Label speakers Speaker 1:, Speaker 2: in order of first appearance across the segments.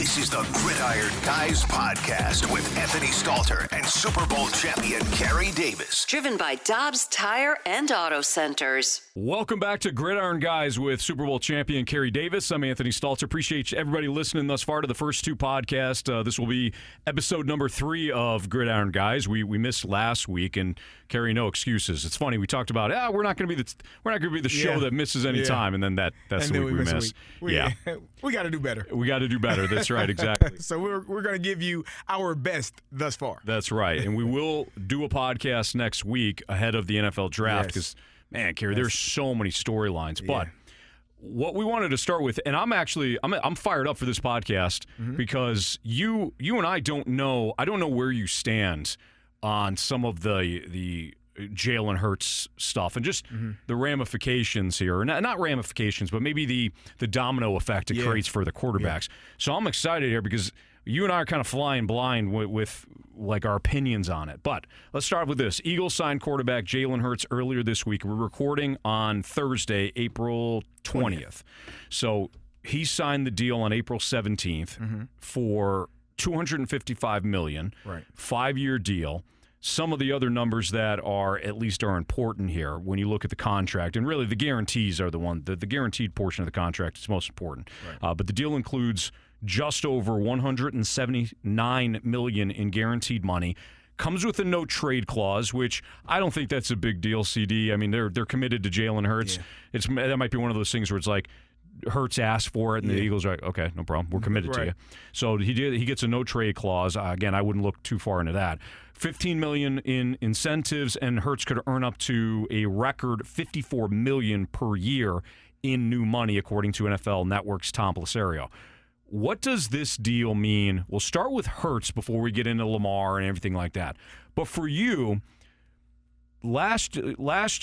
Speaker 1: This is the Gridiron Guys podcast with Anthony Stalter and Super Bowl champion Kerry Davis.
Speaker 2: Driven by Dobbs Tire and Auto Centers.
Speaker 3: Welcome back to Gridiron Guys with Super Bowl champion Kerry Davis. I'm Anthony Stalter. Appreciate everybody listening thus far to the first two podcasts. This will be episode number 3 of Gridiron Guys. We missed last week, and Kerry, no excuses. It's funny, we talked about we're not going to be the show that misses any time, and then that's the week we miss.
Speaker 4: We got to do better.
Speaker 3: We got to do better. That's right, exactly.
Speaker 4: So we're going to give you our best thus far.
Speaker 3: That's right, and we will do a podcast next week ahead of the NFL draft because. Man, Kerry, there's so many storylines. But what we wanted to start with, and I'm fired up for this podcast because you and I don't know where you stand on some of the Jalen Hurts stuff and just the ramifications here. Not ramifications, but maybe the domino effect it creates for the quarterbacks. So I'm excited here because you and I are kind of flying blind with like our opinions on it. But let's start with this. Eagles signed quarterback Jalen Hurts earlier this week. We're recording on Thursday, April 20th. So he signed the deal on April 17th for $255 million, 5-year deal. Some of the other numbers that are important here when you look at the contract, and really the guarantees are the guaranteed portion of the contract is most important. But the deal includes just over $179 million in guaranteed money. Comes with a no trade clause, which I don't think that's a big deal, CD. I mean, they're committed to Jalen Hurts. That might be one of those things where it's like Hurts asked for it, and the Eagles are like, okay, no problem. We're committed to you. So he gets a no trade clause. Again, I wouldn't look too far into that. $15 million in incentives, and Hurts could earn up to a record $54 million per year in new money, according to NFL Network's Tom Pelissero. What does this deal mean? We'll start with Hurts before we get into Lamar and everything like that. But for you, last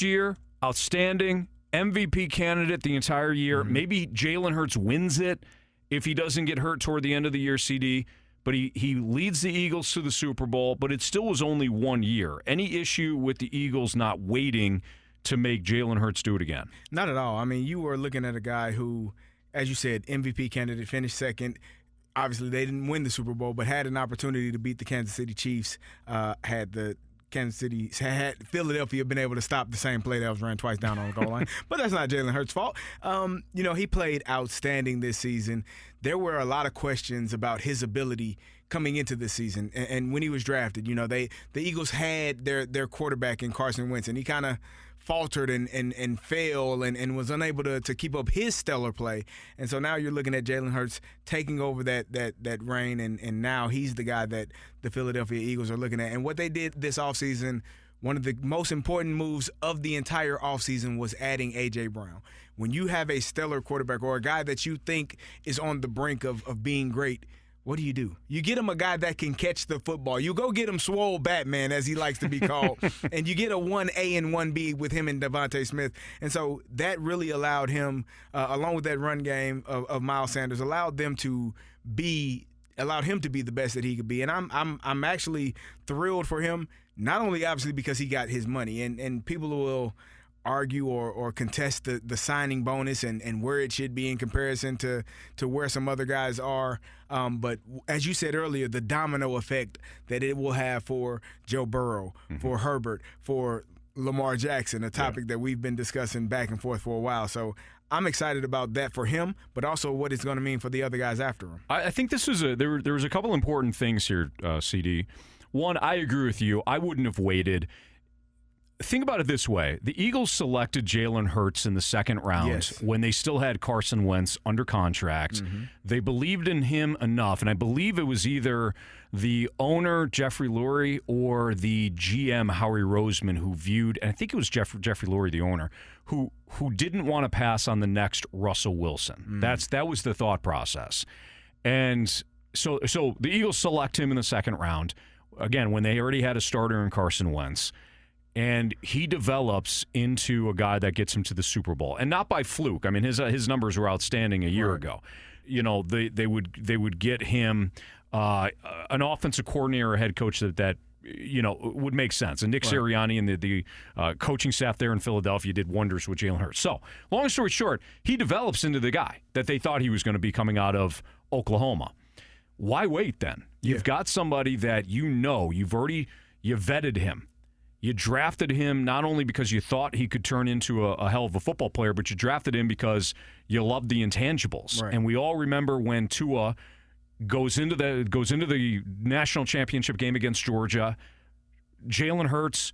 Speaker 3: year, outstanding MVP candidate the entire year. Maybe Jalen Hurts wins it if he doesn't get hurt toward the end of the year, CD. But he leads the Eagles to the Super Bowl, but it still was only 1 year. Any issue with the Eagles not waiting to make Jalen Hurts do it again?
Speaker 4: Not at all. I mean, you were looking at a guy who, as you said, MVP candidate, finished second. Obviously, they didn't win the Super Bowl, but had an opportunity to beat the Kansas City Chiefs. Had Philadelphia been able to stop the same play that was ran twice down on the goal line. But that's not Jalen Hurts' fault. He played outstanding this season. There were a lot of questions about his ability coming into this season. And when he was drafted, the Eagles had their quarterback in Carson Wentz, and he kind of faltered and failed and was unable to keep up his stellar play. And so now you're looking at Jalen Hurts taking over that reign, and now he's the guy that the Philadelphia Eagles are looking at. And what they did this offseason, one of the most important moves of the entire offseason was adding A.J. Brown. When you have a stellar quarterback or a guy that you think is on the brink of being great, what do? You get him a guy that can catch the football. You go get him Swole Batman, as he likes to be called, and you get a 1A and 1B with him and Devontae Smith. And so that really allowed him, along with that run game of Miles Sanders, allowed him to be the best that he could be. And I'm actually thrilled for him, not only obviously because he got his money, and people will argue or contest the signing bonus and where it should be in comparison to where some other guys are. But as you said earlier, the domino effect that it will have for Joe Burrow, for Herbert, for Lamar Jackson, a topic that we've been discussing back and forth for a while. So I'm excited about that for him, but also what it's going to mean for the other guys after him.
Speaker 3: I think this is there was a couple important things here, CD. One, I agree with you. I wouldn't have waited. Think about it this way. The Eagles selected Jalen Hurts in the second round when they still had Carson Wentz under contract. They believed in him enough, and I believe it was either the owner, Jeffrey Lurie, or the GM, Howie Roseman, who viewed, and I think it was Jeffrey Lurie, the owner, who didn't want to pass on the next Russell Wilson. That was the thought process. And so the Eagles select him in the second round, again, when they already had a starter in Carson Wentz. And he develops into a guy that gets him to the Super Bowl, and not by fluke. I mean, his numbers were outstanding a year ago. They would get him an offensive coordinator, a head coach that would make sense. And Nick Sirianni and the coaching staff there in Philadelphia did wonders with Jalen Hurts. So, long story short, he develops into the guy that they thought he was going to be coming out of Oklahoma. why wait then? You've got somebody that you vetted him. You drafted him not only because you thought he could turn into a hell of a football player, but you drafted him because you loved the intangibles.
Speaker 4: Right.
Speaker 3: And we all remember when Tua goes into the national championship game against Georgia, Jalen Hurts,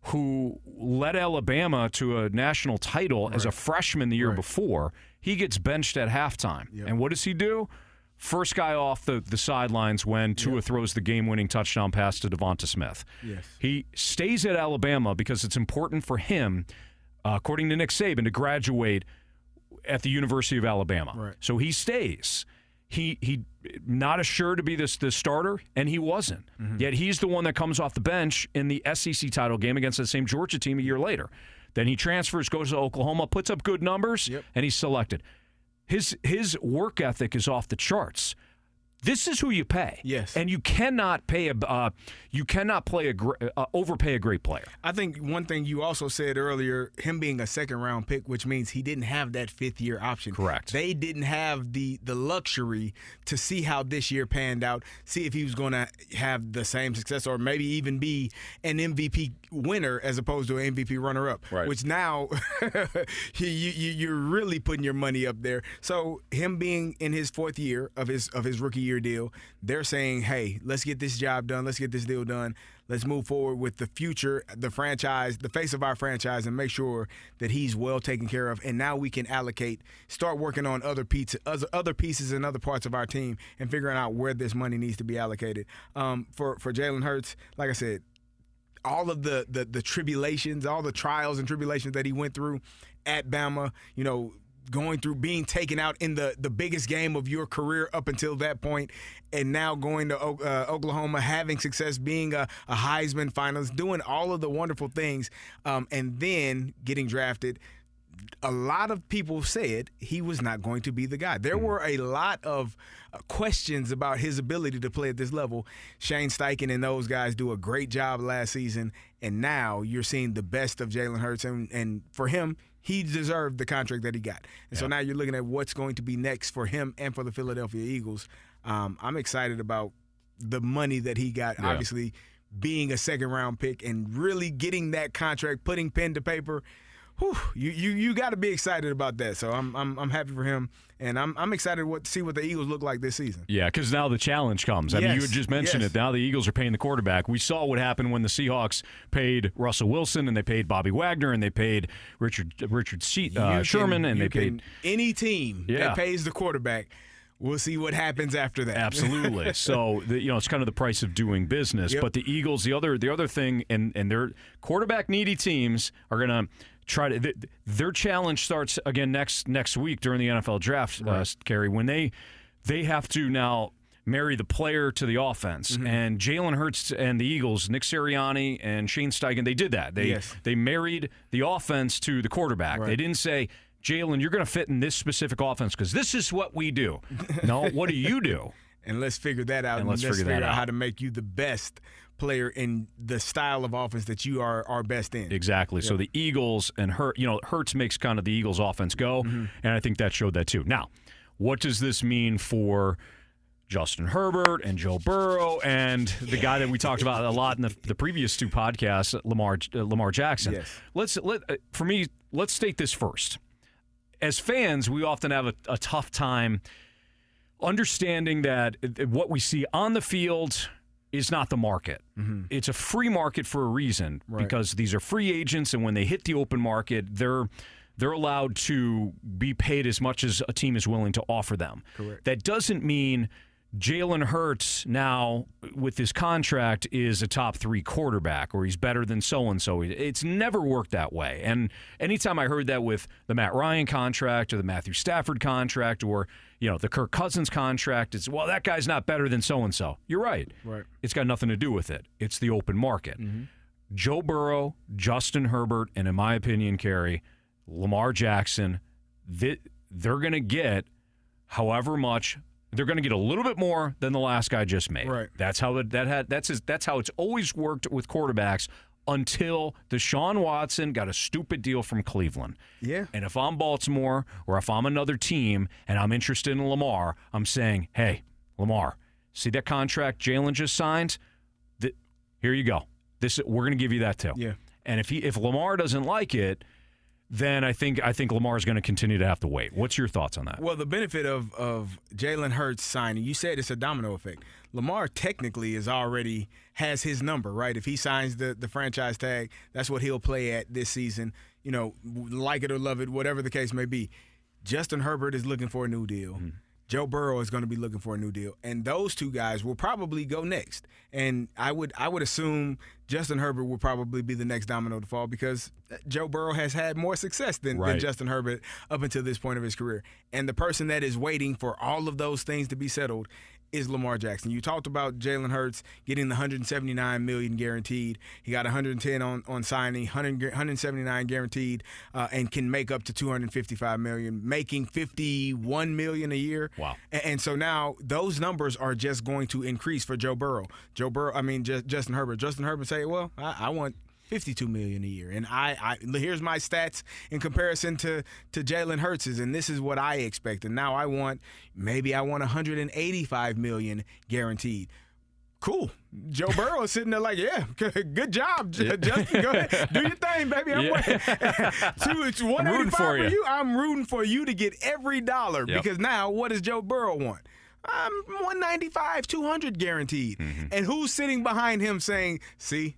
Speaker 3: who led Alabama to a national title as a freshman the year before, he gets benched at halftime. Yep. And what does he do? First guy off the sidelines when Tua throws the game-winning touchdown pass to Devonta Smith.
Speaker 4: Yes.
Speaker 3: He stays at Alabama because it's important for him, according to Nick Saban, to graduate at the University of Alabama.
Speaker 4: Right.
Speaker 3: So he stays. He not assured to be the starter, and he wasn't. Mm-hmm. Yet he's the one that comes off the bench in the SEC title game against the same Georgia team a year later. Then he transfers, goes to Oklahoma, puts up good numbers, and he's selected. His work ethic is off the charts. This is who you pay.
Speaker 4: Yes.
Speaker 3: And you cannot overpay a great player.
Speaker 4: I think one thing you also said earlier, him being a second-round pick, which means he didn't have that fifth-year option.
Speaker 3: Correct.
Speaker 4: They didn't have the luxury to see how this year panned out, see if he was going to have the same success or maybe even be an MVP winner as opposed to an MVP runner-up, which now you're really putting your money up there. So him being in his fourth year of his rookie year deal, they're saying, hey, let's get this job done. Let's get this deal done. Let's move forward with the future, the franchise, the face of our franchise, and make sure that he's well taken care of. And now we can start working on other pieces and other parts of our team and figuring out where this money needs to be allocated. For Jalen Hurts, like I said, all of the tribulations, all the trials and tribulations that he went through at Bama, going through being taken out in the biggest game of your career up until that point, and now going to Oklahoma, having success, being a Heisman finalist, doing all of the wonderful things, and then getting drafted. A lot of people said he was not going to be the guy. There were a lot of questions about his ability to play at this level. Shane Steichen and those guys do a great job last season, and now you're seeing the best of Jalen Hurts, and for him, he deserved the contract that he got. And so now you're looking at what's going to be next for him and for the Philadelphia Eagles. I'm excited about the money that he got, obviously being a second-round pick and really getting that contract, putting pen to paper. Whew, you got to be excited about that. So I'm happy for him, and I'm excited to see what the Eagles look like this season. Yeah,
Speaker 3: because now the challenge comes. I mean, you had just mentioned it. Now the Eagles are paying the quarterback. We saw what happened when the Seahawks paid Russell Wilson, and they paid Bobby Wagner, and they paid Richard Sherman, and they paid
Speaker 4: any team that pays the quarterback. We'll see what happens after that.
Speaker 3: Absolutely. So it's kind of the price of doing business. But the Eagles, the other thing, and their quarterback needy teams are going to try to. Their challenge starts again next week during the NFL draft, Kerry, when they have to now marry the player to the offense. Mm-hmm. And Jalen Hurts and the Eagles, Nick Sirianni and Shane Steichen, they did that. They married the offense to the quarterback. Right. They didn't say, Jalen, you're going to fit in this specific offense because this is what we do. No, what do you do?
Speaker 4: And let's figure that out. And let's figure out how to make you the best player in the style of offense that you are best in.
Speaker 3: Exactly. Yep. So the Eagles and Hurts makes kind of the Eagles offense go, and I think that showed that too. Now, what does this mean for Justin Herbert and Joe Burrow and the guy that we talked about a lot in the previous two podcasts, Lamar Jackson?
Speaker 4: Yes.
Speaker 3: Let's state this first. As fans, we often have a tough time understanding that what we see on the field is not the market. Mm-hmm. It's a free market for a reason because these are free agents, and when they hit the open market, they're allowed to be paid as much as a team is willing to offer them.
Speaker 4: Correct.
Speaker 3: That doesn't mean Jalen Hurts now with his contract is a top 3 quarterback or he's better than so-and-so. It's never worked that way. And anytime I heard that with the Matt Ryan contract or the Matthew Stafford contract or the Kirk Cousins contract, it's, well, that guy's not better than so-and-so. You're right.
Speaker 4: Right.
Speaker 3: It's got nothing to do with it. It's the open market. Mm-hmm. Joe Burrow, Justin Herbert, and in my opinion, Kerry, Lamar Jackson, they're going to get however much. They're going to get a little bit more than the last guy just made.
Speaker 4: Right.
Speaker 3: That's how it's always worked with quarterbacks until Deshaun Watson got a stupid deal from Cleveland.
Speaker 4: Yeah.
Speaker 3: And if I'm Baltimore or if I'm another team and I'm interested in Lamar, I'm saying, hey, Lamar, see that contract Jalen just signed? Here you go. We're going to give you that too.
Speaker 4: Yeah.
Speaker 3: And if Lamar doesn't like it, then I think Lamar is going to continue to have to wait. What's your thoughts on that?
Speaker 4: Well, the benefit of Jalen Hurts signing, you said it's a domino effect. Lamar technically has his number, right? If he signs the franchise tag, that's what he'll play at this season. You know, like it or love it, whatever the case may be. Justin Herbert is looking for a new deal. Mm-hmm. Joe Burrow is going to be looking for a new deal, and those two guys will probably go next. And I would assume Justin Herbert will probably be the next domino to fall because Joe Burrow has had more success than Justin Herbert up until this point of his career. And the person that is waiting for all of those things to be settled is Lamar Jackson. You talked about Jalen Hurts getting the $179 million guaranteed. He got $110 on signing, $179 guaranteed, and can make up to $255 million, making $51 million a year.
Speaker 3: Wow!
Speaker 4: And so now those numbers are just going to increase for Justin Herbert. Justin Herbert say, "Well, I want $52 million a year, and I here's my stats in comparison to Jalen Hurts's, and this is what I expect. And now I want $185 million guaranteed." Cool. Joe Burrow is sitting there like, yeah, good job, Justin. Go ahead, do your thing, baby. I'm waiting. It's $185 for you. I'm rooting for you to get every dollar because now what does Joe Burrow want? I'm $195, $200 guaranteed. Mm-hmm. And who's sitting behind him saying, "See,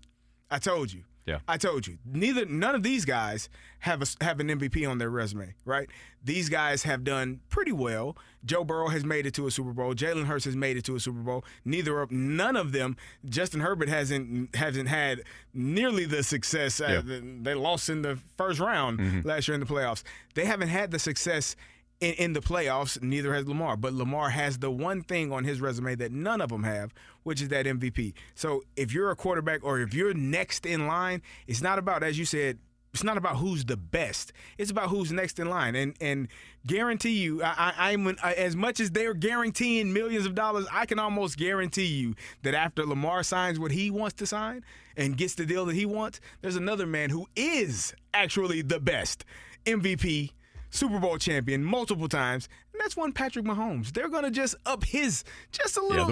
Speaker 4: I told you."
Speaker 3: Yeah,
Speaker 4: I told you. None of these guys have an MVP on their resume, right? These guys have done pretty well. Joe Burrow has made it to a Super Bowl. Jalen Hurts has made it to a Super Bowl. None of them. Justin Herbert hasn't had nearly the success. They lost in the first round last year in the playoffs. They haven't had the success in the playoffs. Neither has Lamar. But Lamar has the one thing on his resume that none of them have, which is that MVP. So if you're a quarterback or if you're next in line, it's not about, as you said, it's not about who's the best. It's about who's next in line. And guarantee you, I'm as much as they're guaranteeing millions of dollars, I can almost guarantee you that after Lamar signs what he wants to sign and gets the deal that he wants, there's another man who is actually the best MVP, Super Bowl champion multiple times, and that's one Patrick Mahomes. They're going to just up his just a little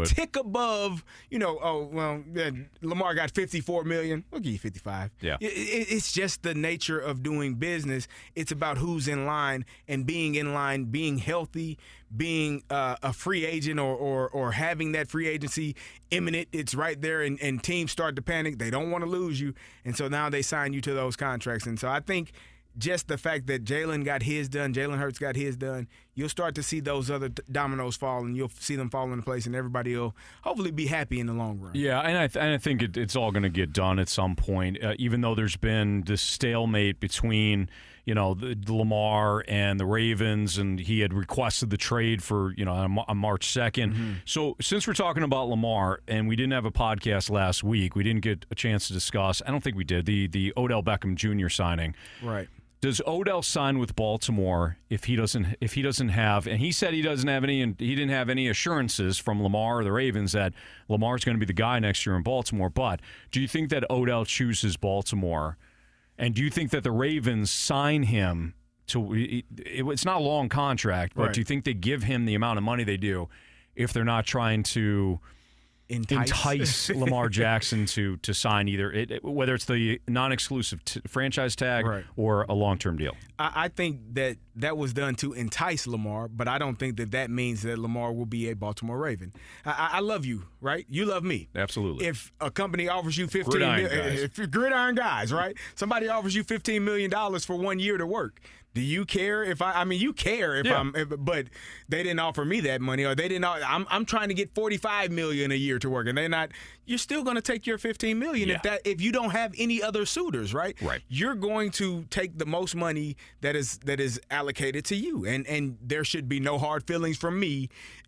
Speaker 4: tick above, Lamar got $54 million. We'll give you $55.
Speaker 3: Yeah.
Speaker 4: It's just the nature of doing business. It's about who's in line and being in line, being healthy, being a free agent or having that free agency imminent. It's right there, and teams start to panic. They don't want to lose you, and so now they sign you to those contracts. And so I think just the fact that Jalen got his done, Jalen Hurts got his done, you'll start to see those other dominoes fall, and you'll see them fall into place, and everybody will hopefully be happy in the long run.
Speaker 3: Yeah, and I think it's all going to get done at some point, even though there's been this stalemate between the Lamar and the Ravens, and he had requested the trade for on March 2nd. Mm-hmm. So since we're talking about Lamar, and we didn't have a podcast last week, we didn't get a chance to discuss. I don't think we did the Odell Beckham Jr. signing.
Speaker 4: Right.
Speaker 3: Does Odell sign with Baltimore if he doesn't have, and he said he doesn't have any, and he didn't have any assurances from Lamar or the Ravens that Lamar's going to be the guy next year in Baltimore? But do you think that Odell chooses Baltimore, and do you think that the Ravens sign him to? It's not a long contract, but do you think they give him the amount of money they do if they're not trying to entice Lamar Jackson to sign whether it's the non-exclusive franchise tag or a long-term deal?
Speaker 4: I think that was done to entice Lamar, but I don't think that means that Lamar will be a Baltimore Raven. I love you, right? You love me.
Speaker 3: Absolutely.
Speaker 4: If a company offers you
Speaker 3: Gridiron
Speaker 4: guys, right? Somebody offers you $15 million for 1 year to work. Do you care if you care if but they didn't offer me that money, or they didn't. I'm trying to get $45 million a year to work, and they're not. You're still going to take your $15 million if you don't have any other suitors, right?
Speaker 3: Right.
Speaker 4: You're going to take the most money that is allocated to you, and there should be no hard feelings from me.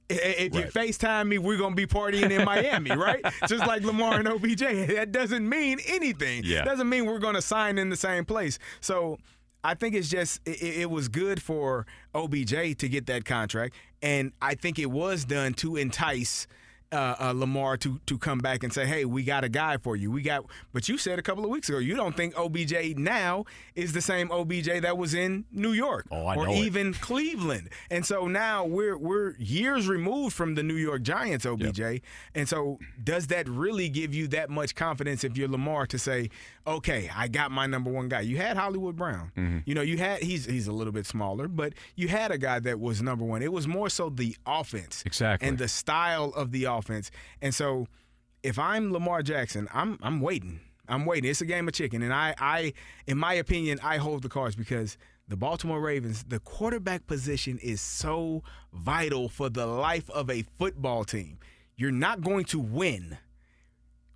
Speaker 4: If you FaceTime me, we're going to be partying in Miami, right? Just like Lamar and OBJ. That doesn't mean anything.
Speaker 3: Yeah.
Speaker 4: Doesn't mean we're going to sign in the same place. So I think it's just it was good for OBJ to get that contract, and I think it was done to entice Lamar to come back and say, hey, we got a guy for you. But you said a couple of weeks ago you don't think OBJ now is the same OBJ that was in New York or even Cleveland. And so now we're years removed from the New York Giants OBJ. Yep. And so does that really give you that much confidence if you're Lamar to say, okay, I got my number one guy? You had Hollywood Brown. Mm-hmm. You know, he's a little bit smaller, but you had a guy that was number one. It was more so the offense.
Speaker 3: Exactly.
Speaker 4: And the style of the offense. And so if I'm Lamar Jackson, I'm waiting. It's a game of chicken. And I in my opinion, I hold the cards because the Baltimore Ravens, the quarterback position is so vital for the life of a football team. You're not going to win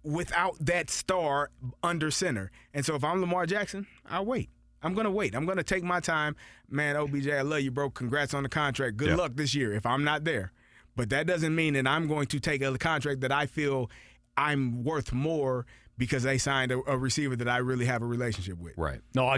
Speaker 4: without that star under center. And so if I'm Lamar Jackson, I'll wait. I'm going to wait. I'm going to take my time. Man, OBJ, I love you, bro. Congrats on the contract. Good luck this year if I'm not there. But that doesn't mean that I'm going to take a contract that I feel I'm worth more because they signed a receiver that I really have a relationship with.
Speaker 3: Right. No,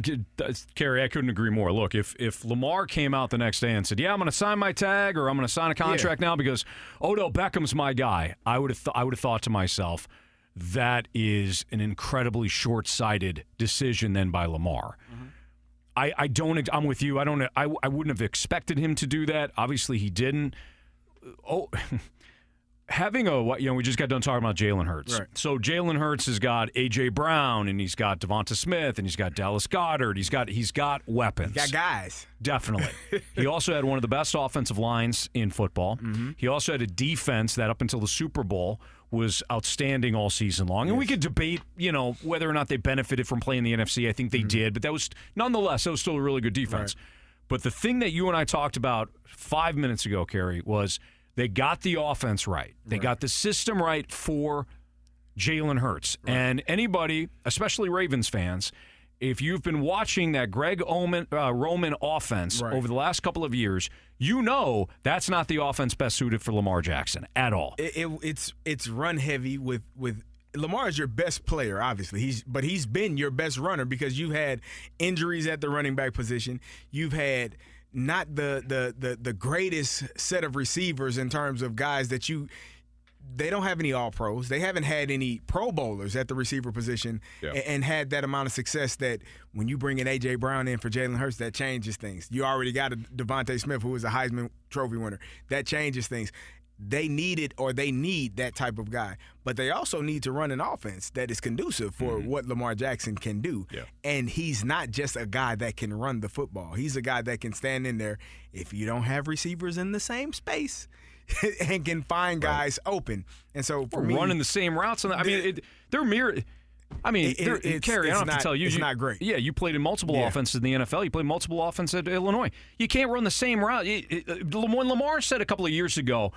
Speaker 3: Kerry, I couldn't agree more. Look, if Lamar came out the next day and said, yeah, I'm going to sign my tag or I'm going to sign a contract now because Odell Beckham's my guy, I would have thought to myself, that is an incredibly short-sighted decision then by Lamar. Mm-hmm. I'm with you. I wouldn't have expected him to do that. Obviously, he didn't. We just got done talking about Jalen Hurts.
Speaker 4: Right.
Speaker 3: So Jalen Hurts has got A.J. Brown, and he's got Devonta Smith, and he's got Dallas Goedert. He's got weapons.
Speaker 4: He's got guys.
Speaker 3: Definitely. He also had one of the best offensive lines in football. Mm-hmm. He also had a defense that up until the Super Bowl was outstanding all season long. And we could debate, whether or not they benefited from playing the NFC. I think they did, but that was still a really good defense. Right. But the thing that you and I talked about 5 minutes ago, Kerry, was they got the offense right. They got the system right for Jalen Hurts. Right. And anybody, especially Ravens fans, if you've been watching that Greg Roman offense over the last couple of years, you know that's not the offense best suited for Lamar Jackson at all.
Speaker 4: It's run heavy with Lamar is your best player, obviously. He's been your best runner because you've had injuries at the running back position. You've had not the greatest set of receivers in terms of guys that they don't have any all-pros. They haven't had any Pro Bowlers at the receiver position and had that amount of success that when you bring an A.J. Brown in for Jalen Hurts, that changes things. You already got a Devonta Smith who was a Heisman Trophy winner. That changes things. They need that type of guy. But they also need to run an offense that is conducive for what Lamar Jackson can do. Yeah. And he's not just a guy that can run the football. He's a guy that can stand in there if you don't have receivers in the same space and can find guys open. And so for me,
Speaker 3: running the same routes. They're mirrored. Kerry, I don't have to tell you.
Speaker 4: It's not great.
Speaker 3: Yeah, you played in multiple offenses in the NFL. You played multiple offenses at Illinois. You can't run the same route. When Lamar said a couple of years ago,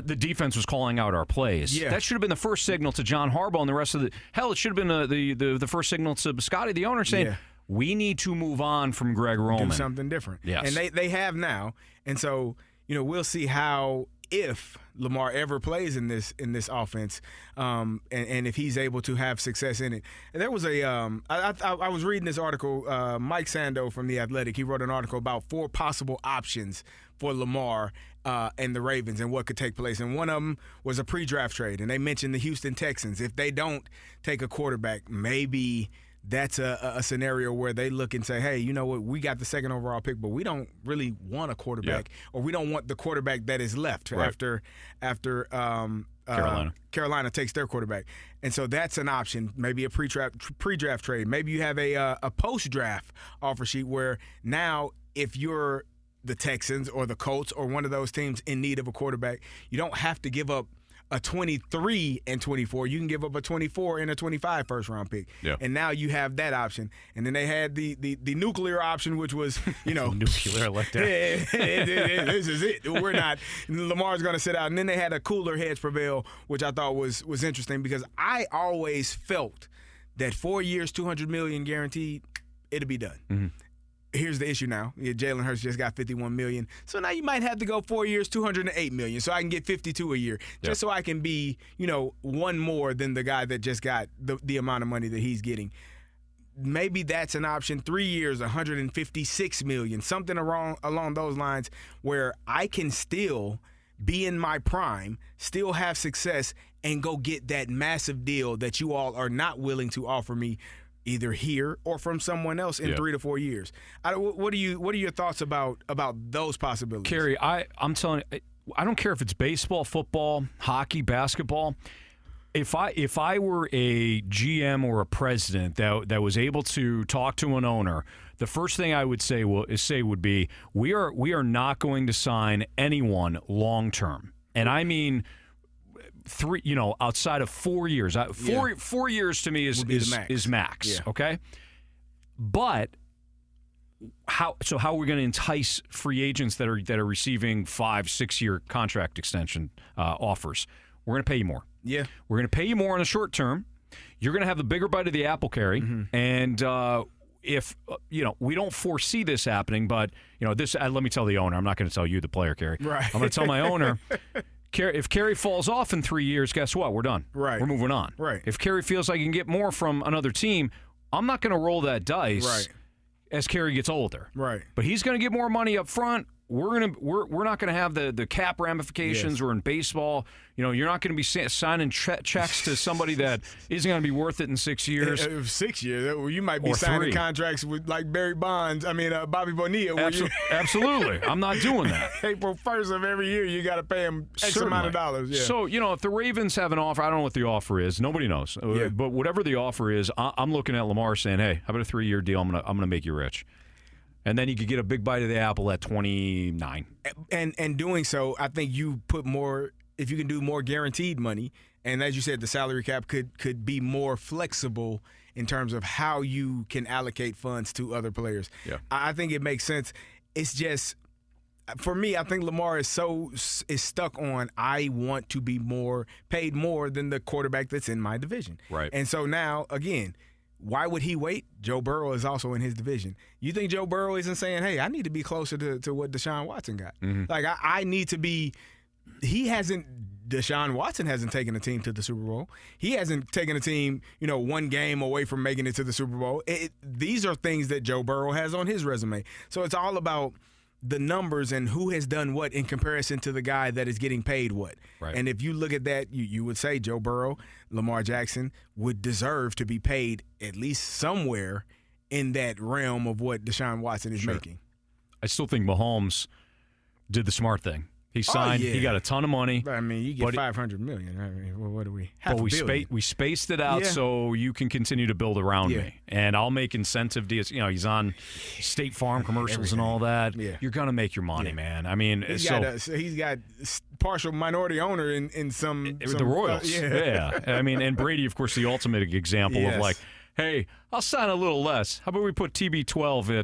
Speaker 3: the defense was calling out our plays. Yeah. That should have been the first signal to John Harbaugh and the rest of the – hell, it should have been the first signal to Scotty, the owner, saying, we need to move on from Greg Roman.
Speaker 4: Do something different.
Speaker 3: Yes.
Speaker 4: And they have now. And so, we'll see how – if Lamar ever plays in this offense, and if he's able to have success in it. And there was I was reading this article, Mike Sando from The Athletic, he wrote an article about 4 possible options for Lamar and the Ravens and what could take place. And one of them was a pre-draft trade, and they mentioned the Houston Texans. If they don't take a quarterback, maybe that's a scenario where they look and say, hey, you know what, we got the second overall pick, but we don't really want a quarterback, or we don't want the quarterback that is left after Carolina takes their quarterback. And so that's an option, maybe a pre-draft trade. Maybe you have a post-draft offer sheet where now if you're the Texans or the Colts or one of those teams in need of a quarterback, you don't have to give up a 23 and 24. You can give up a 24 and a 25 first-round pick. Yeah. And now you have that option. And then they had the nuclear option, which was,
Speaker 3: nuclear, I like that.
Speaker 4: This is it. We're not. Lamar's going to sit out. And then they had a cooler heads prevail, which I thought was interesting because I always felt that 4 years, $200 million guaranteed, it'll be done. Mm-hmm. Here's the issue now. Jalen Hurts just got $51 million. So now you might have to go 4 years, $208 million, so I can get $52 a year, just so I can be, one more than the guy that just got the amount of money that he's getting. Maybe that's an option. 3 years, $156 million, something along those lines where I can still be in my prime, still have success, and go get that massive deal that you all are not willing to offer me either here or from someone else in 3 to 4 years? What are your thoughts about those possibilities?
Speaker 3: Kerry, I'm telling you, I don't care if it's baseball, football, hockey, basketball. If I were a GM or a president that was able to talk to an owner, the first thing I would say would be we are not going to sign anyone long term, and I mean outside of 4 years. 4 years to me is max.
Speaker 4: Yeah.
Speaker 3: Okay, but how are we going to entice free agents that are receiving 5-6 year contract extension offers? We're going to pay you more.
Speaker 4: Yeah,
Speaker 3: we're going to pay you more in the short term. You're going to have the bigger bite of the apple, Kerry. And if we don't foresee this happening, but this. Let me tell the owner. I'm not going to tell you, the player, Kerry.
Speaker 4: Right.
Speaker 3: I'm going to tell my owner. If Kerry falls off in 3 years, guess what? We're done.
Speaker 4: Right.
Speaker 3: We're moving on.
Speaker 4: Right.
Speaker 3: If Kerry feels like he can get more from another team, I'm not going to roll that dice.
Speaker 4: Right.
Speaker 3: As Kerry gets older.
Speaker 4: Right.
Speaker 3: But he's going to get more money up front. We're not going to have the cap ramifications. Or in baseball, you're not going to be signing checks to somebody that isn't going to be worth it in 6 years.
Speaker 4: 6 years, you might be signing contracts with like Barry Bonds. Bobby Bonilla.
Speaker 3: Absolutely, I'm not doing that.
Speaker 4: April 1st of every year, you got to pay him X amount of dollars. Yeah.
Speaker 3: So if the Ravens have an offer, I don't know what the offer is. Nobody knows.
Speaker 4: Yeah.
Speaker 3: But whatever the offer is, I'm looking at Lamar saying, "Hey, how about a 3-year deal? I'm gonna make you rich." And then you could get a big bite of the apple at 29.
Speaker 4: And doing so, I think you put more, if you can do more guaranteed money, and as you said, the salary cap could be more flexible in terms of how you can allocate funds to other players.
Speaker 3: Yeah.
Speaker 4: I think it makes sense. It's just, for me, I think Lamar is stuck on, I want to be paid more than the quarterback that's in my division.
Speaker 3: Right.
Speaker 4: And so now, again, why would he wait? Joe Burrow is also in his division. You think Joe Burrow isn't saying, hey, I need to be closer to what Deshaun Watson got? Like, I need to be – Deshaun Watson hasn't taken a team to the Super Bowl. He hasn't taken a team, one game away from making it to the Super Bowl. These are things that Joe Burrow has on his resume. So it's all about the numbers and who has done what in comparison to the guy that is getting paid what.
Speaker 3: Right.
Speaker 4: And if you look at that, you would say Joe Burrow, Lamar Jackson would deserve to be paid at least somewhere in that realm of what Deshaun Watson is making.
Speaker 3: I still think Mahomes did the smart thing. He signed. He got a ton of money.
Speaker 4: But, you get $500 million. What do we? Half
Speaker 3: we spaced it out so you can continue to build around me, and I'll make incentive deals. He's on State Farm commercials and all that. Yeah. You're gonna make your money, man. He's
Speaker 4: got partial minority owner in some
Speaker 3: the Royals. And Brady, of course, the ultimate example of like, hey, I'll sign a little less. How about we put TB12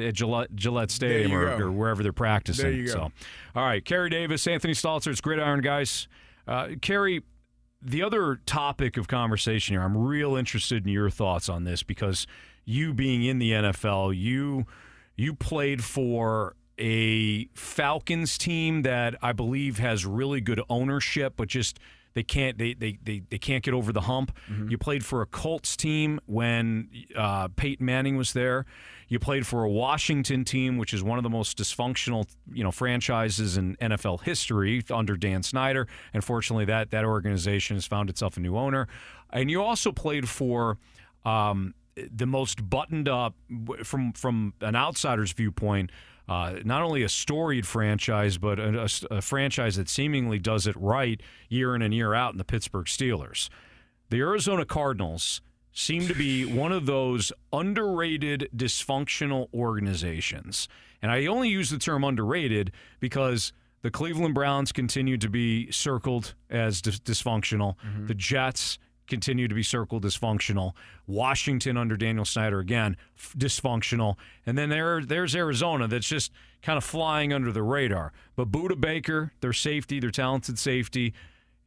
Speaker 3: at Gillette Stadium or wherever they're practicing?
Speaker 4: There you go.
Speaker 3: So, all right, Kerry Davis, Anthony Stalter, it's Gridiron, guys. Kerry, the other topic of conversation here, I'm real interested in your thoughts on this because you being in the NFL, you played for a Falcons team that I believe has really good ownership, but just they can't get over the hump. You played for a Colts team when Peyton Manning was there. You played for a Washington team, which is one of the most dysfunctional franchises in NFL history under Dan Snyder. Unfortunately, that organization has found itself a new owner. And you also played for the most buttoned up, from an outsider's viewpoint, not only a storied franchise, but a franchise that seemingly does it right year in and year out in the Pittsburgh Steelers. The Arizona Cardinals seem to be one of those underrated, dysfunctional organizations. And I only use the term underrated because the Cleveland Browns continue to be circled as dysfunctional. The Jets continue to be circled dysfunctional. Washington under Daniel Snyder, again, dysfunctional. And then there's Arizona that's just kind of flying under the radar. But Budda Baker, their safety, their talented safety,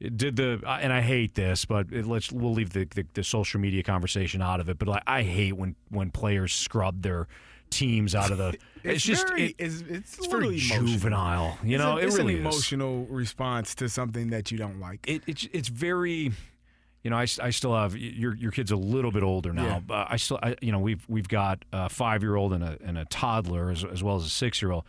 Speaker 3: and I hate this, but we'll leave the social media conversation out of it. But I hate when players scrub their teams out of the. It's very juvenile.
Speaker 4: It's
Speaker 3: really
Speaker 4: an emotional response to something that you don't like.
Speaker 3: It's very. I still have your kid's a little bit older now. But we've got a 5-year-old and a toddler as well as a 6-year-old.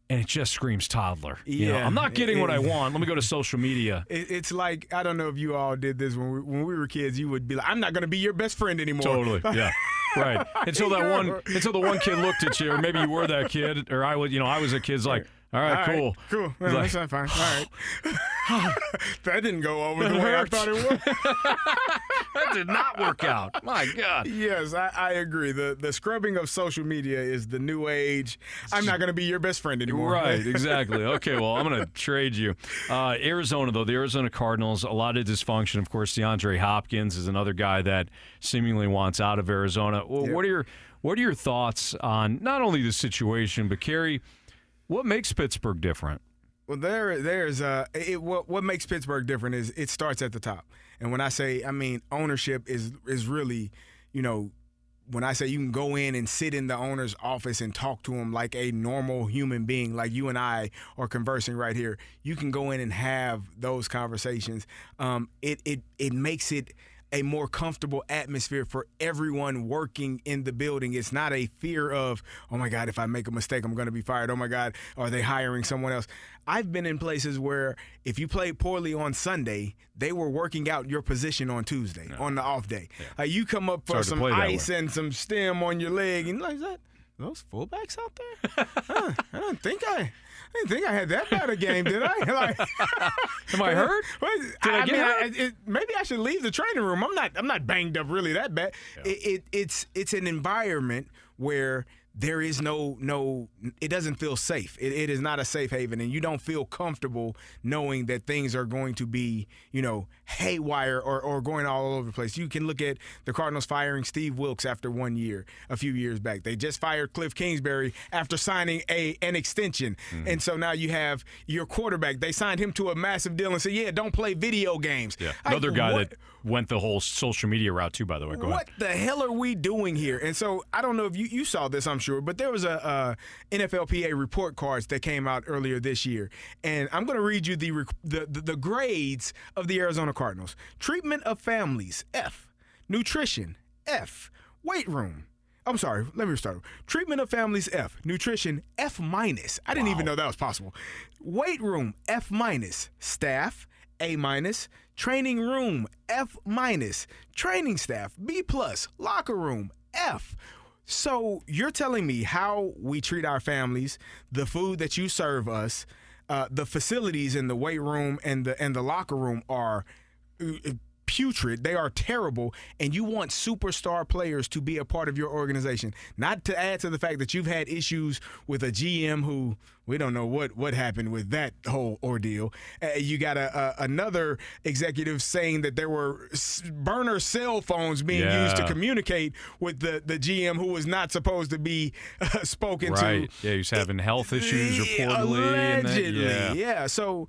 Speaker 3: and it just screams toddler.
Speaker 4: Yeah,
Speaker 3: You know, I'm not getting what I want. Let me go to social media.
Speaker 4: It's like, I don't know if you all did this when we were kids. You would be like, I'm not going to be your best friend anymore.
Speaker 3: Totally, yeah. Right. Until the one kid looked at you, or maybe you were that kid, or I was a kid. It's like, all right, cool.
Speaker 4: Cool. Well,
Speaker 3: like,
Speaker 4: that's fine. All right. That didn't go over the way I thought it would.
Speaker 3: That did not work out. My God.
Speaker 4: Yes, I agree. The scrubbing of social media is the new age. I'm not going to be your best friend anymore.
Speaker 3: Right, exactly. Okay, well, I'm going to trade you. Arizona, though, the Arizona Cardinals, a lot of dysfunction. Of course, DeAndre Hopkins is another guy that seemingly wants out of Arizona. Well,
Speaker 4: Yep.
Speaker 3: What are your thoughts on not only the situation, but, Kerry, what makes Pittsburgh different?
Speaker 4: Well, what makes Pittsburgh different is it starts at the top. And when I say, ownership is really, when I say you can go in and sit in the owner's office and talk to him like a normal human being, like you and I are conversing right here, you can go in and have those conversations. It makes it a more comfortable atmosphere for everyone working in the building. It's not a fear of, oh my God, if I make a mistake, I'm going to be fired. Oh my God, are they hiring someone else? I've been in places where if you played poorly on Sunday, they were working out your position on Tuesday, on the off day.
Speaker 3: Yeah.
Speaker 4: You come up for some ice and some stem on your leg, and like that. Those fullbacks out there? I didn't think I had that bad a game, did I?
Speaker 3: Am I hurt? Did I get hurt?
Speaker 4: Maybe I should leave the training room. I'm not banged up really that bad. Yeah. It's an environment where there is no it doesn't feel safe. It is not a safe haven, and you don't feel comfortable knowing that things are going to be, haywire or going all over the place. You can look at the Cardinals firing Steve Wilkes after 1 year a few years back. They just fired Cliff Kingsbury after signing an extension. Mm-hmm. And so now you have your quarterback. They signed him to a massive deal and said, yeah, don't play video games. Yeah.
Speaker 3: Another guy that went the whole social media route too, by the way. Go ahead.
Speaker 4: What the hell are we doing here? And so I don't know if you saw this, I'm sure, but there was a NFLPA report cards that came out earlier this year. And I'm going to read you the grades of the Arizona Cardinals. Treatment of families, F. Nutrition, F. Weight room. I'm sorry, let me restart. Treatment of families, F. Nutrition, F-. I didn't even know that was possible. Weight room, F-. Staff, A-. Training room, F-. Training staff, B+. Locker room, F. So you're telling me how we treat our families, the food that you serve us, the facilities in the weight room and the locker room are putrid. They are terrible, and you want superstar players to be a part of your organization. Not to add to the fact that you've had issues with a GM who we don't know what happened with that whole ordeal. You got another executive saying that there were burner cell phones being used to communicate with the GM who was not supposed to be spoken to.
Speaker 3: Right. Yeah, he's having health issues reportedly.
Speaker 4: Allegedly. Yeah. So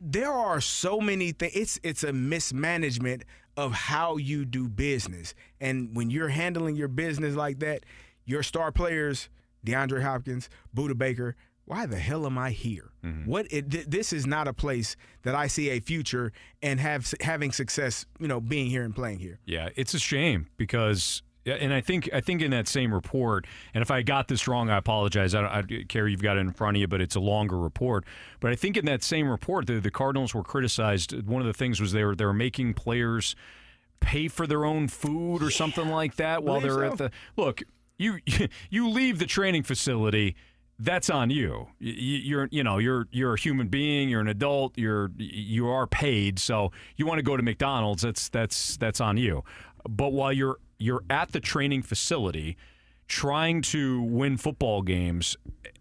Speaker 4: there are so many things. It's a mismanagement of how you do business. And when you're handling your business like that, your star players, DeAndre Hopkins, Budda Baker, why the hell am I here? Mm-hmm. This is not a place that I see a future and having success, being here and playing here.
Speaker 3: Yeah, it's a shame because and I think in that same report, and if I got this wrong, I apologize. Kerry, you've got it in front of you, but it's a longer report. But I think in that same report, the Cardinals were criticized. One of the things was they were making players pay for their own food or something like that while they're at the look. You leave the training facility. That's on you. You're a human being. You're an adult. You are paid. So you want to go to McDonald's. That's on you. But while you're at the training facility, trying to win football games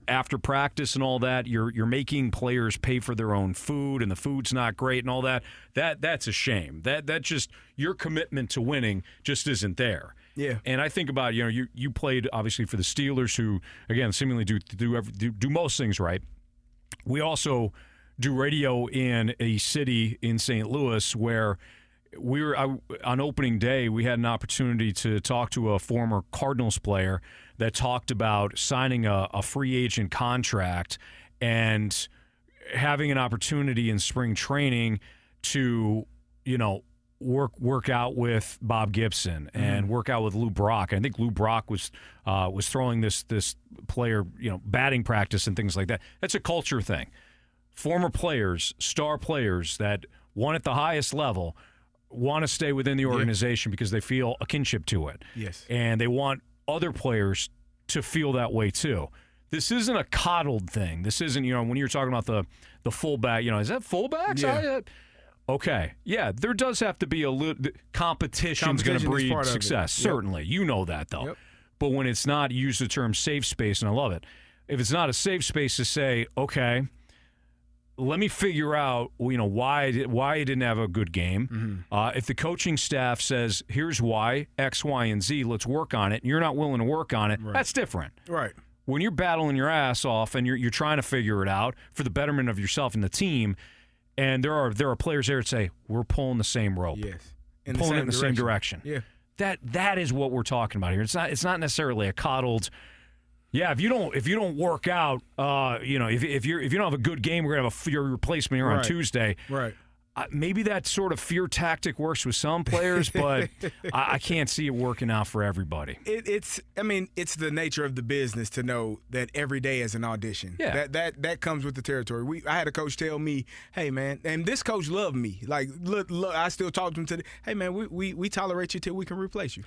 Speaker 3: after practice and all that, you're making players pay for their own food, and the food's not great and all that. That's a shame. That just your commitment to winning just isn't there.
Speaker 4: Yeah.
Speaker 3: And I think about you played obviously for the Steelers, who again seemingly do most things right. We also do radio in a city in St. Louis where we were on opening day. We had an opportunity to talk to a former Cardinals player that talked about signing a free agent contract and having an opportunity in spring training to work out with Bob Gibson and work out with Lou Brock. I think Lou Brock was throwing this player, batting practice and things like that. That's a culture thing. Former players, star players that won at the highest level, want to stay within the organization because they feel a kinship to it.
Speaker 4: Yes.
Speaker 3: And they want other players to feel that way too. This isn't a coddled thing. This isn't, when you're talking about the fullback, is that fullbacks?
Speaker 4: Yeah.
Speaker 3: Okay. Yeah, there does have to be a little competition's going to breed success. Certainly. You know that, though.
Speaker 4: Yep.
Speaker 3: But when it's not, use the term safe space, and I love it. If it's not a safe space to say, okay, let me figure out, why you didn't have a good game. If the coaching staff says, here's why, X, Y, and Z, let's work on it, and you're not willing to work on it, that's different.
Speaker 4: Right.
Speaker 3: When you're battling your ass off and you're trying to figure it out for the betterment of yourself and the team, and there are players there that say, we're pulling the same rope.
Speaker 4: Yes.
Speaker 3: Pulling it in the same direction.
Speaker 4: Yeah.
Speaker 3: That is what we're talking about here. It's not necessarily a coddled. Yeah, if you don't work out, if you don't have a good game, we're gonna have your replacement here on Tuesday.
Speaker 4: Right.
Speaker 3: Maybe that sort of fear tactic works with some players, but I can't see it working out for everybody.
Speaker 4: It's the nature of the business to know that every day is an audition.
Speaker 3: Yeah.
Speaker 4: That comes with the territory. I had a coach tell me, hey, man, and this coach loved me. Like, look, I still talk to him today. Hey, man, we tolerate you till we can replace you.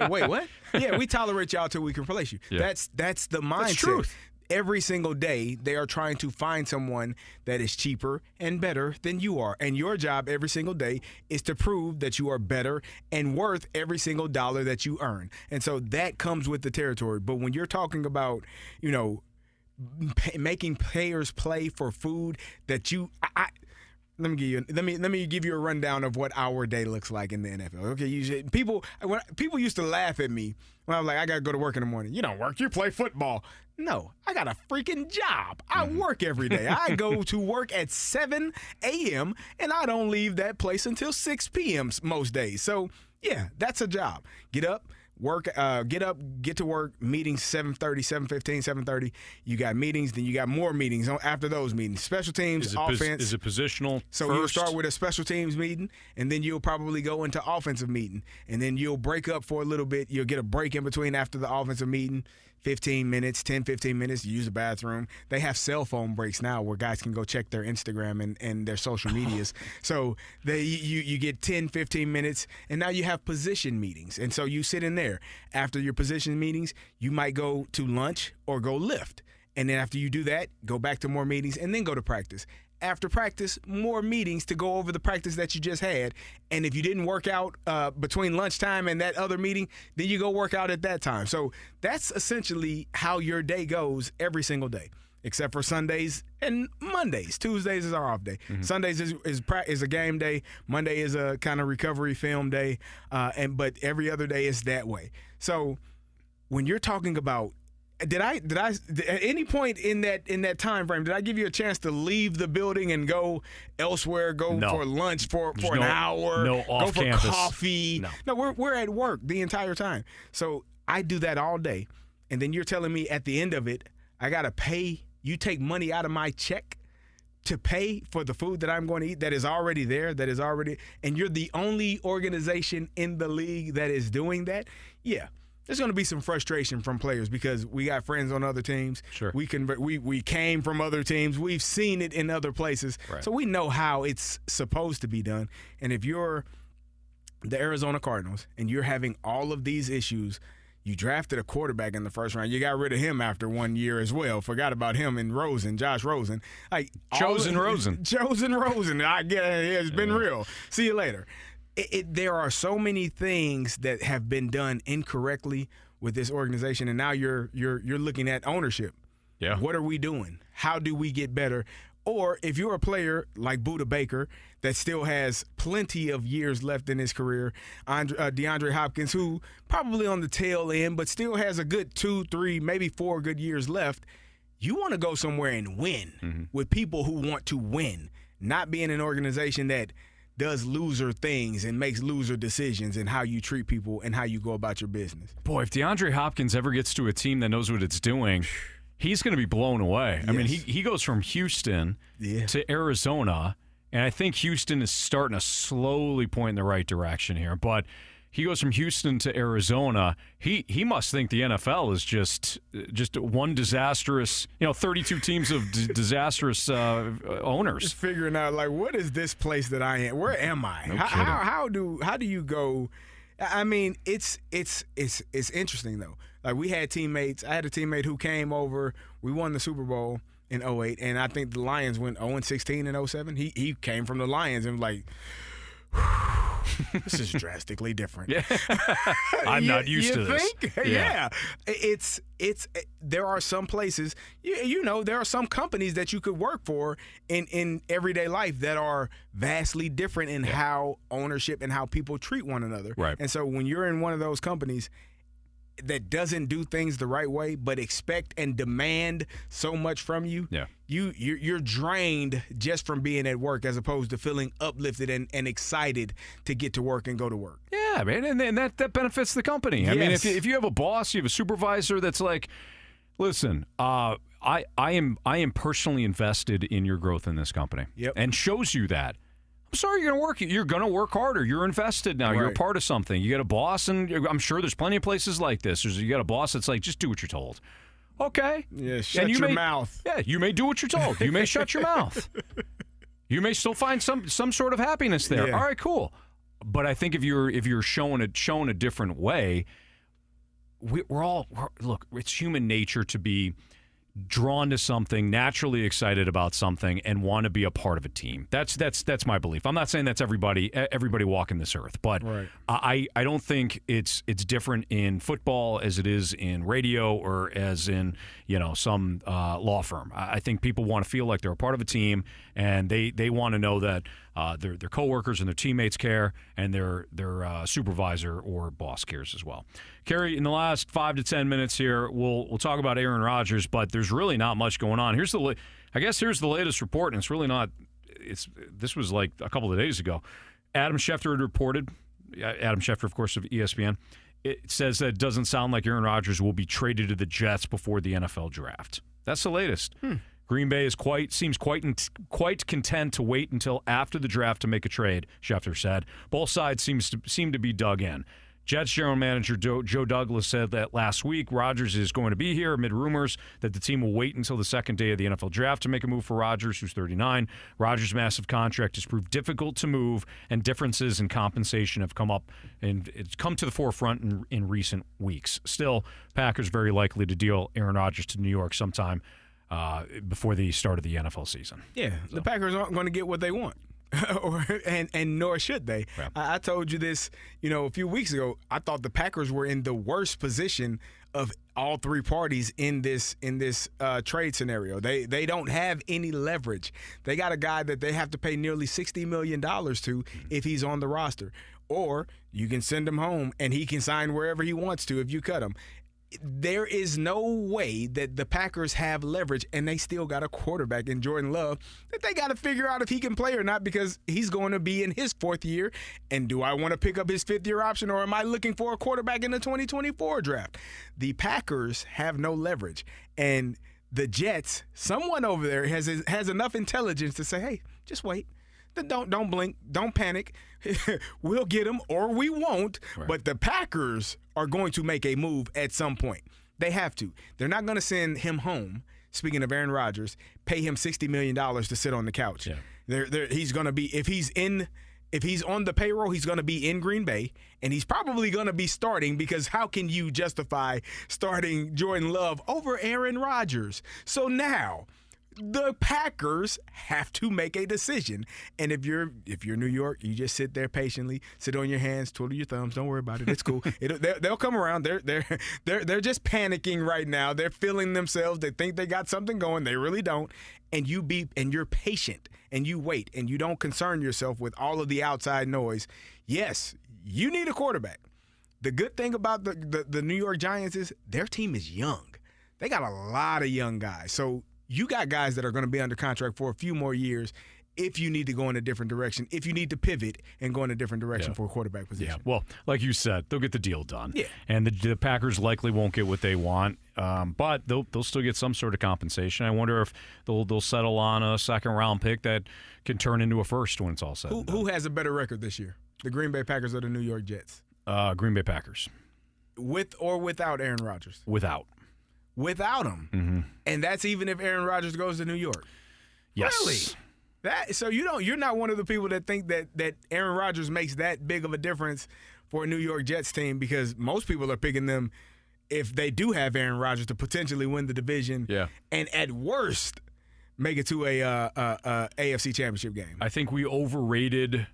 Speaker 4: Wait, what? Yeah, we tolerate y'all till we can replace you. Yeah. That's the mindset.
Speaker 3: That's truth.
Speaker 4: Every single day, they are trying to find someone that is cheaper and better than you are. And your job every single day is to prove that you are better and worth every single dollar that you earn. And so that comes with the territory. But when you're talking about, making players play for food that let me give you a rundown of what our day looks like in the NFL. Okay, usually people used to laugh at me when I was like, I gotta go to work in the morning. You don't work, you play football. No, I got a freaking job. I work every day. I go to work at 7 a.m. and I don't leave that place until 6 p.m. most days. So yeah, that's a job. Get up. Get to work, meetings 7:30, 7:15, 7:30. You got meetings, then you got more meetings after those meetings. Special teams, offense.
Speaker 3: Is it positional
Speaker 4: So
Speaker 3: first?
Speaker 4: You'll start with a special teams meeting, and then you'll probably go into offensive meeting. And then you'll break up for a little bit. You'll get a break in between after the offensive meeting. 15 minutes, 10, 15 minutes, you use the bathroom. They have cell phone breaks now where guys can go check their Instagram and their social medias. So you get 10, 15 minutes, and now you have position meetings. And so you sit in there. After your position meetings, you might go to lunch or go lift. And then after you do that, go back to more meetings and then go to practice. After practice, more meetings to go over the practice that you just had. And if you didn't work out between lunchtime and that other meeting, then you go work out at that time. So that's essentially how your day goes every single day, except for Sundays and Mondays. Tuesdays is our off day. Mm-hmm. Sundays is a game day. Monday is a kind of recovery film day. But every other day is that way. So when you're talking about Did I at any point in that time frame, did I give you a chance to leave the building and go elsewhere, for lunch for an hour,
Speaker 3: off
Speaker 4: go for
Speaker 3: campus.
Speaker 4: coffee? No, we're at work the entire time. So I do that all day. And then you're telling me at the end of it, I got to pay, you take money out of my check to pay for the food that I'm going to eat that is already there, and you're the only organization in the league that is doing that? Yeah. There's going to be some frustration from players because we got friends on other teams.
Speaker 3: Sure.
Speaker 4: We came from other teams. We've seen it in other places.
Speaker 3: Right.
Speaker 4: So we know how it's supposed to be done. And if you're the Arizona Cardinals and you're having all of these issues, you drafted a quarterback in the first round. You got rid of him after 1 year as well. Forgot about him and Josh Rosen.
Speaker 3: Chosen Rosen.
Speaker 4: I get it. It's been real. See you later. There are so many things that have been done incorrectly with this organization, and now you're looking at ownership.
Speaker 3: Yeah.
Speaker 4: What are we doing? How do we get better? Or if you're a player like Budda Baker that still has plenty of years left in his career, DeAndre Hopkins, who probably on the tail end but still has a good 2, 3, maybe 4 good years left, you want to go somewhere and win with people who want to win, not be in an organization that does loser things and makes loser decisions in how you treat people and how you go about your business.
Speaker 3: Boy, if DeAndre Hopkins ever gets to a team that knows what it's doing, he's going to be blown away. Yes. I mean, he goes from Houston to Arizona, And I think Houston is starting to slowly point in the right direction here. But he goes from Houston to Arizona. He must think the NFL is just one disastrous, 32 teams of disastrous owners.
Speaker 4: Just figuring out, like, what is this place that I am? Where am I?
Speaker 3: No
Speaker 4: how do you go? I mean, it's interesting though. Like, we had teammates. I had a teammate who came over. We won the Super Bowl in 2008, and I think the Lions went 0-16 in 2007. He came from the Lions and was like, this is drastically different.
Speaker 3: Yeah. I'm not used to this.
Speaker 4: You think? Yeah. It's there are some places, there are some companies that you could work for in everyday life that are vastly different in how ownership and how people treat one another.
Speaker 3: Right.
Speaker 4: And so when you're in one of those companies that doesn't do things the right way, but expect and demand so much from you, you're drained just from being at work, as opposed to feeling uplifted and excited to get to work and go to work.
Speaker 3: Yeah, man, and that benefits the company. I mean, if you have a boss, you have a supervisor that's like, listen, I am personally invested in your growth in this company, and shows you that. I'm sorry, you're gonna work harder. You're invested now. Right. You're a part of something. You got a boss, and I'm sure there's plenty of places like this. You got a boss that's like, just do what you're told. Okay.
Speaker 4: Yeah, shut your mouth.
Speaker 3: Yeah, you may do what you're told. You may shut your mouth. You may still find some sort of happiness there. Yeah. All right, cool. But I think if you're shown a different way, look, it's human nature to be drawn to something, naturally excited about something, and want to be a part of a team. That's my belief. I'm not saying that's everybody walking this earth, but right. I don't think it's different in football as it is in radio or as in some law firm. I think people want to feel like they're a part of a team, and they want to know that their coworkers and their teammates care, and their supervisor or boss cares as well. Kerry, in the last 5 to 10 minutes here, we'll talk about Aaron Rodgers, but there's really not much going on. Here's the latest report, and it's really not. This was like a couple of days ago. Adam Schefter had reported. Adam Schefter, of course, of ESPN. It says that it doesn't sound like Aaron Rodgers will be traded to the Jets before the NFL draft. That's the latest. Green Bay seems quite content to wait until after the draft to make a trade, Schefter said. Both sides seem to be dug in. Jets general manager Joe Douglas said that last week Rodgers is going to be here amid rumors that the team will wait until the second day of the NFL draft to make a move for Rodgers, who's 39. Rodgers' massive contract has proved difficult to move, and differences in compensation have come up, and it's come to the forefront in recent weeks. Still, Packers very likely to deal Aaron Rodgers to New York sometime before the start of the NFL season. Yeah, so.
Speaker 4: The Packers aren't going to get what they want. and nor should they. Yeah. I told you this, a few weeks ago. I thought the Packers were in the worst position of all three parties in this trade scenario. They don't have any leverage. They got a guy that they have to pay nearly $60 million to if he's on the roster. Or you can send him home and he can sign wherever he wants to if you cut him. There is no way that the Packers have leverage, and they still got a quarterback in Jordan Love that they got to figure out if he can play or not, because he's going to be in his fourth year. And do I want to pick up his fifth-year option, or am I looking for a quarterback in the 2024 draft? The Packers have no leverage, and the Jets, someone over there has enough intelligence to say, hey, just wait. Don't blink. Don't panic. We'll get him or we won't. Right. But the Packers are going to make a move at some point. They have to. They're not going to send him home, speaking of Aaron Rodgers, pay him $60 million to sit on the couch. Yeah. He's going to be, if he's on the payroll, he's going to be in Green Bay, and he's probably going to be starting, because how can you justify starting Jordan Love over Aaron Rodgers? So now the Packers have to make a decision. And if you're New York, you just sit there patiently, sit on your hands, twiddle your thumbs. Don't worry about it. It's cool. They'll come around. They're just panicking right now. They're feeling themselves. They think they got something going. They really don't. And you're patient and you wait and you don't concern yourself with all of the outside noise. Yes, you need a quarterback. The good thing about the New York Giants is their team is young. They got a lot of young guys. So you got guys that are going to be under contract for a few more years. if you need to go in a different direction, if you need to pivot and go in a different direction for a quarterback position.
Speaker 3: Yeah, well, like you said, they'll get the deal done.
Speaker 4: Yeah.
Speaker 3: And the Packers likely won't get what they want, but they'll still get some sort of compensation. I wonder if they'll settle on a second-round pick that can turn into a first when it's all said and done.
Speaker 4: Who has a better record this year? The Green Bay Packers or the New York Jets?
Speaker 3: Green Bay Packers.
Speaker 4: With or without Aaron Rodgers?
Speaker 3: Without.
Speaker 4: Without him?
Speaker 3: Mm-hmm.
Speaker 4: And that's even if Aaron Rodgers goes to New York?
Speaker 3: Yes.
Speaker 4: Really? So you're not one of the people that think that Aaron Rodgers makes that big of a difference for a New York Jets team, because most people are picking them if they do have Aaron Rodgers to potentially win the division and at worst make it to a AFC Championship game.
Speaker 3: I think we overrated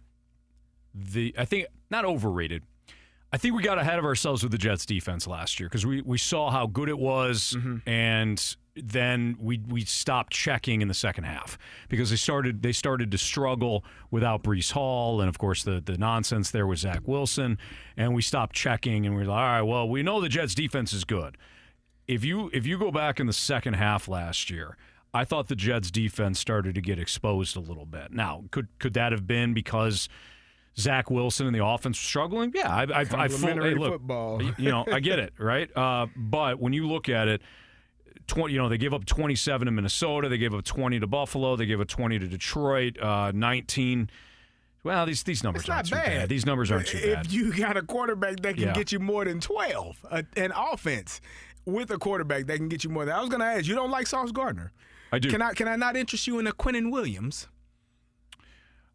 Speaker 3: I think we got ahead of ourselves with the Jets defense last year because we saw how good it was, and then we stopped checking in the second half because they started to struggle without Breece Hall, and of course the nonsense there was Zach Wilson, and we stopped checking, and we were like, all right, well, we know the Jets defense is good. If you go back in the second half last year, I thought the Jets defense started to get exposed a little bit. Now, could that have been because Zach Wilson and the offense were struggling? Yeah, I fully look.
Speaker 4: Football.
Speaker 3: I get it, right? But when you look at it, they gave up 27 to Minnesota, they gave up 20 to Buffalo, they gave up 20 to Detroit, 19. Well, these numbers aren't too bad. These numbers aren't too bad.
Speaker 4: If you got a quarterback that can get you more than 12, an offense with a quarterback that can get you more than. I was going to ask, you don't like Sauce Gardner?
Speaker 3: I do.
Speaker 4: Can I not interest you in a Quinnen Williams?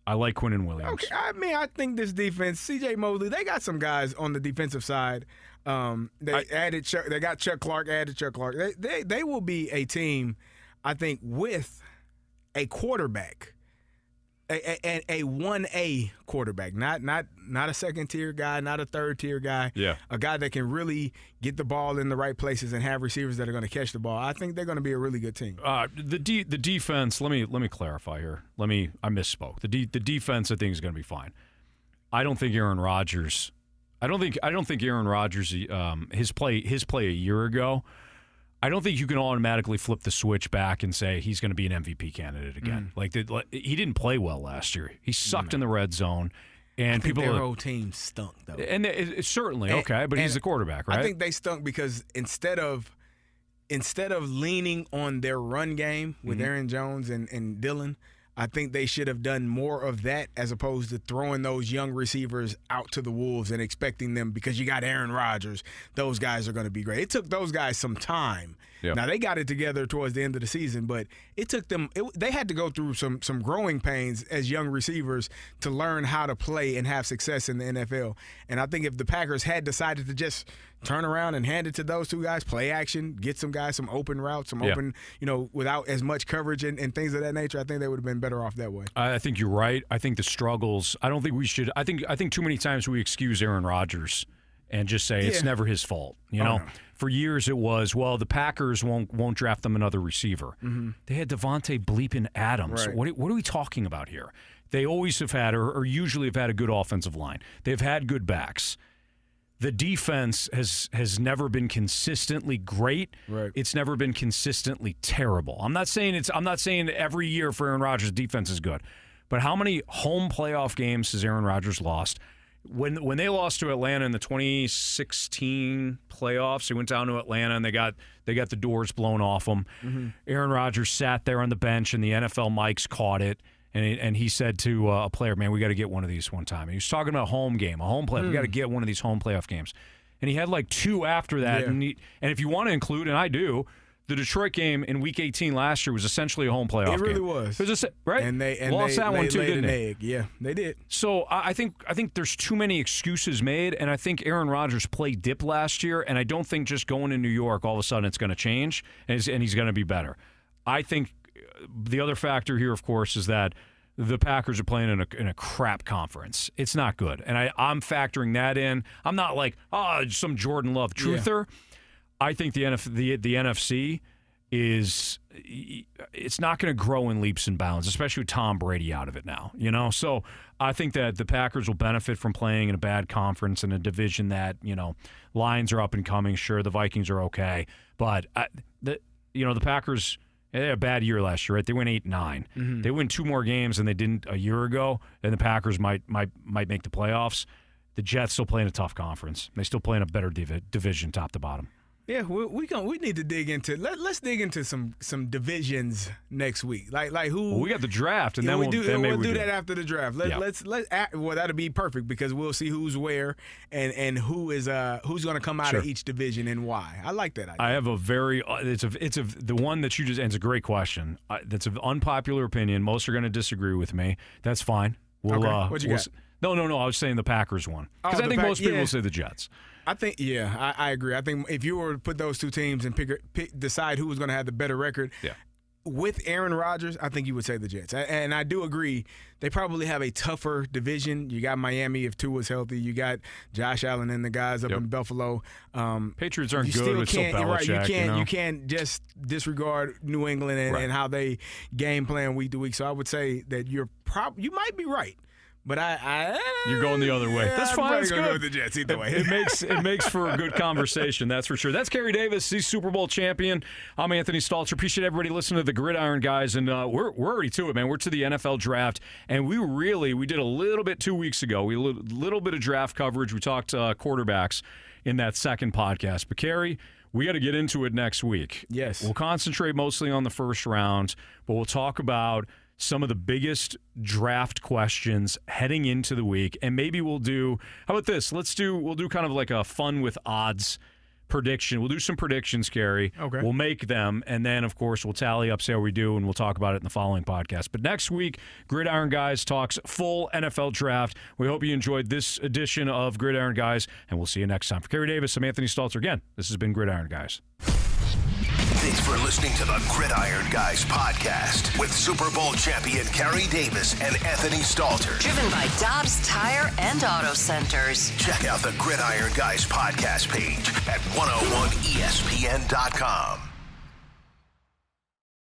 Speaker 3: I like Quinnen Williams.
Speaker 4: Okay, I think this defense, C.J. Mosley, they got some guys on the defensive side. They got Chuck Clark, added Chuck Clark. They will be a team, I think, with a quarterback, a 1A quarterback, not a second-tier guy, not a third-tier guy.
Speaker 3: Yeah. A
Speaker 4: guy that can really get the ball in the right places and have receivers that are going to catch the ball. I think they're going to be a really good team.
Speaker 3: The defense, let me clarify here. I misspoke. The defense I think is going to be fine. I don't think Aaron Rodgers his play a year ago, I don't think you can automatically flip the switch back and say he's going to be an MVP candidate again. He didn't play well last year. He sucked in the red zone, and
Speaker 4: their whole team stunk though.
Speaker 3: And it's certainly okay, but he's the quarterback, right?
Speaker 4: I think they stunk because instead of leaning on their run game with Aaron Jones and Dillon, I think they should have done more of that as opposed to throwing those young receivers out to the wolves and expecting them, because you got Aaron Rodgers, those guys are going to be great. It took those guys some time. Yep. Now, they got it together towards the end of the season, but it took them they had to go through some growing pains as young receivers to learn how to play and have success in the NFL. And I think if the Packers had decided to just turn around and hand it to those two guys, play action, get some guys some open routes, open, without as much coverage and things of that nature, I think they would have been better off that way.
Speaker 3: I think you're right. I think the struggles, I don't think we should, I think too many times we excuse Aaron Rodgers and just say it's never his fault. No. For years it was, well, the Packers won't draft them another receiver. They had Devontae bleeping Adams.
Speaker 4: Right.
Speaker 3: What are we talking about here? They always have had, or usually have had, a good offensive line. They've had good backs. The defense has never been consistently great.
Speaker 4: Right.
Speaker 3: It's never been consistently terrible. I'm not saying every year for Aaron Rodgers defense is good, but how many home playoff games has Aaron Rodgers lost? When they lost to Atlanta in the 2016 playoffs, they went down to Atlanta and they got the doors blown off them. Aaron Rodgers sat there on the bench and the NFL mics caught it. And he said to a player, man, we got to get one of these one time. And he was talking about a home playoff. We got to get one of these home playoff games. And he had like two after that. Yeah. And if you want to include, and I do, the Detroit game in Week 18 last year was essentially a home playoff game.
Speaker 4: It really was.
Speaker 3: It was right?
Speaker 4: And they
Speaker 3: lost that one too, didn't they?
Speaker 4: Yeah, they did.
Speaker 3: So I think there's too many excuses made, and I think Aaron Rodgers played dip last year, and I don't think just going to New York all of a sudden it's going to change, and he's going to be better. I think the other factor here, of course, is that the Packers are playing in a crap conference. It's not good, and I'm factoring that in. I'm not like some Jordan Love truther. Yeah. I think the NFC is it's not going to grow in leaps and bounds, especially with Tom Brady out of it now. So I think that the Packers will benefit from playing in a bad conference in a division that Lions are up and coming. Sure, the Vikings are okay, but the Packers They had a bad year last year, right? They went 8-9. Mm-hmm. They win 2 more games than they didn't a year ago, and the Packers might make the playoffs. The Jets still play in a tough conference. They still play in a better division, top to bottom.
Speaker 4: Yeah, we need to dig into let's dig into some divisions next week. Like who?
Speaker 3: Well, we got the draft, and then we'll do
Speaker 4: that after the draft. That'll be perfect because we'll see who's where and who's going to come out of each division and why. I like that idea. I have
Speaker 3: a very the one that you just, and it's a great question. That's an unpopular opinion. Most are going to disagree with me. That's fine.
Speaker 4: What you got?
Speaker 3: No. I was saying the Packers one because I think most people will say the Jets.
Speaker 4: I think, I agree. I think if you were to put those two teams and decide who was going to have the better record, with Aaron Rodgers, I think you would say the Jets. And I do agree, they probably have a tougher division. You got Miami if Tua's healthy. You got Josh Allen and the guys up in Buffalo.
Speaker 3: Patriots aren't good. It's still Belichick.
Speaker 4: You can't just disregard New England and how they game plan week to week. So I would say that you might be right. But
Speaker 3: you're going the other way. That's fine. It's good.
Speaker 4: Go with the Jets either way.
Speaker 3: It makes for a good conversation. That's for sure. That's Kerry Davis. He's Super Bowl champion. I'm Anthony Stalter. Appreciate everybody listening to the Gridiron guys, and we're already to it, man. We're to the NFL draft, and we did a little bit 2 weeks ago. We did a little bit of draft coverage. We talked quarterbacks in that second podcast. But Kerry, we got to get into it next week.
Speaker 4: Yes,
Speaker 3: we'll concentrate mostly on the first round, but we'll talk about some of the biggest draft questions heading into the week, and maybe we'll do. How about this? We'll do kind of like a fun with odds prediction. We'll do some predictions, Kerry.
Speaker 4: Okay.
Speaker 3: We'll make them, and then of course we'll tally up, see how we do, and we'll talk about it in the following podcast. But next week, Gridiron Guys talks full NFL draft. We hope you enjoyed this edition of Gridiron Guys, and we'll see you next time. For Kerry Davis, I'm Anthony Stalter. Again, this has been Gridiron Guys.
Speaker 1: Thanks for listening to the Gridiron Guys podcast with Super Bowl champion Kerry Davis and Anthony Stalter.
Speaker 2: Driven by Dobbs Tire and Auto Centers.
Speaker 1: Check out the Gridiron Guys podcast page at 101ESPN.com.